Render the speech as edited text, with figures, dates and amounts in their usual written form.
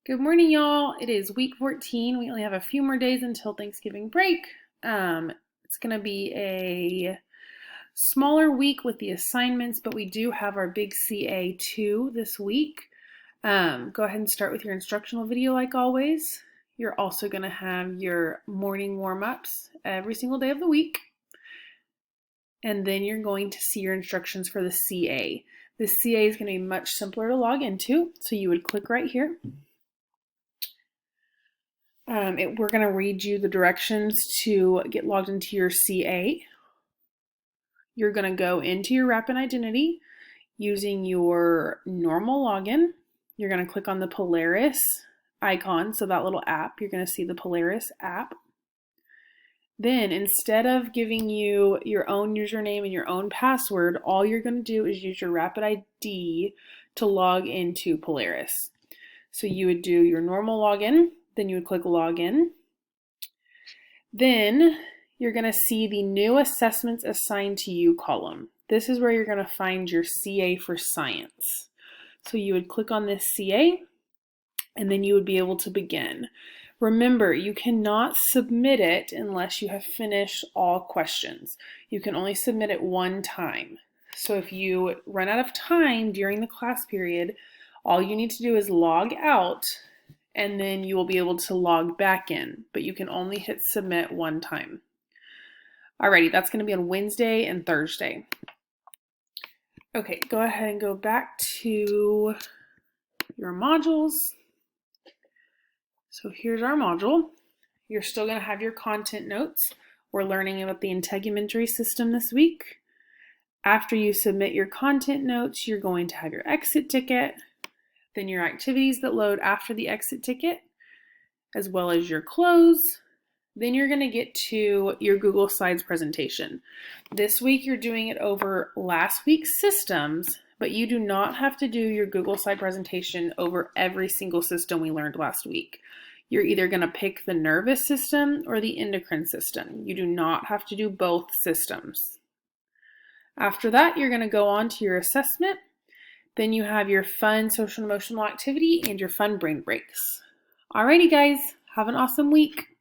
Good morning, y'all. It is week 14. We only have a few more days until Thanksgiving break. It's going to be a smaller week with the assignments, but we do have our big CA2 this week. Go ahead and start with your instructional video like always. You're also going to have your morning warm-ups every single day of the week. And then you're going to see your instructions for the CA. The CA is going to be much simpler to log into, so you would click right here. We're going to read you the directions to get logged into your CA. You're going to go into your Rapid Identity using your normal login. You're going to click on the Polaris icon, so that little app, you're going to see the Polaris app. Then instead of giving you your own username and your own password, all you're going to do is use your Rapid ID to log into Polaris. So you would do your normal login. Then you would click Login. Then you're going to see the New Assessments Assigned to You column. This is where you're going to find your CA for Science. So you would click on this CA, and then you would be able to begin. Remember, you cannot submit it unless you have finished all questions. You can only submit it one time. So if you run out of time during the class period, all you need to do is log out, and then you will be able to log back in, but you can only hit submit one time. Alrighty, that's going to be on Wednesday and Thursday. Okay, go ahead and go back to your modules. So here's our module. You're still going to have your content notes. We're learning about the integumentary system this week. After you submit your content notes, you're going to have your exit ticket, then your activities that load after the exit ticket, as well as your close. Then you're going to get to your Google Slides presentation. This week you're doing it over last week's systems, but you do not have to do your Google Slide presentation over every single system we learned last week. You're either going to pick the nervous system or the endocrine system. You do not have to do both systems. After that, you're going to go on to your assessment. Then you have your fun social and emotional activity and your fun brain breaks. Alrighty guys, have an awesome week.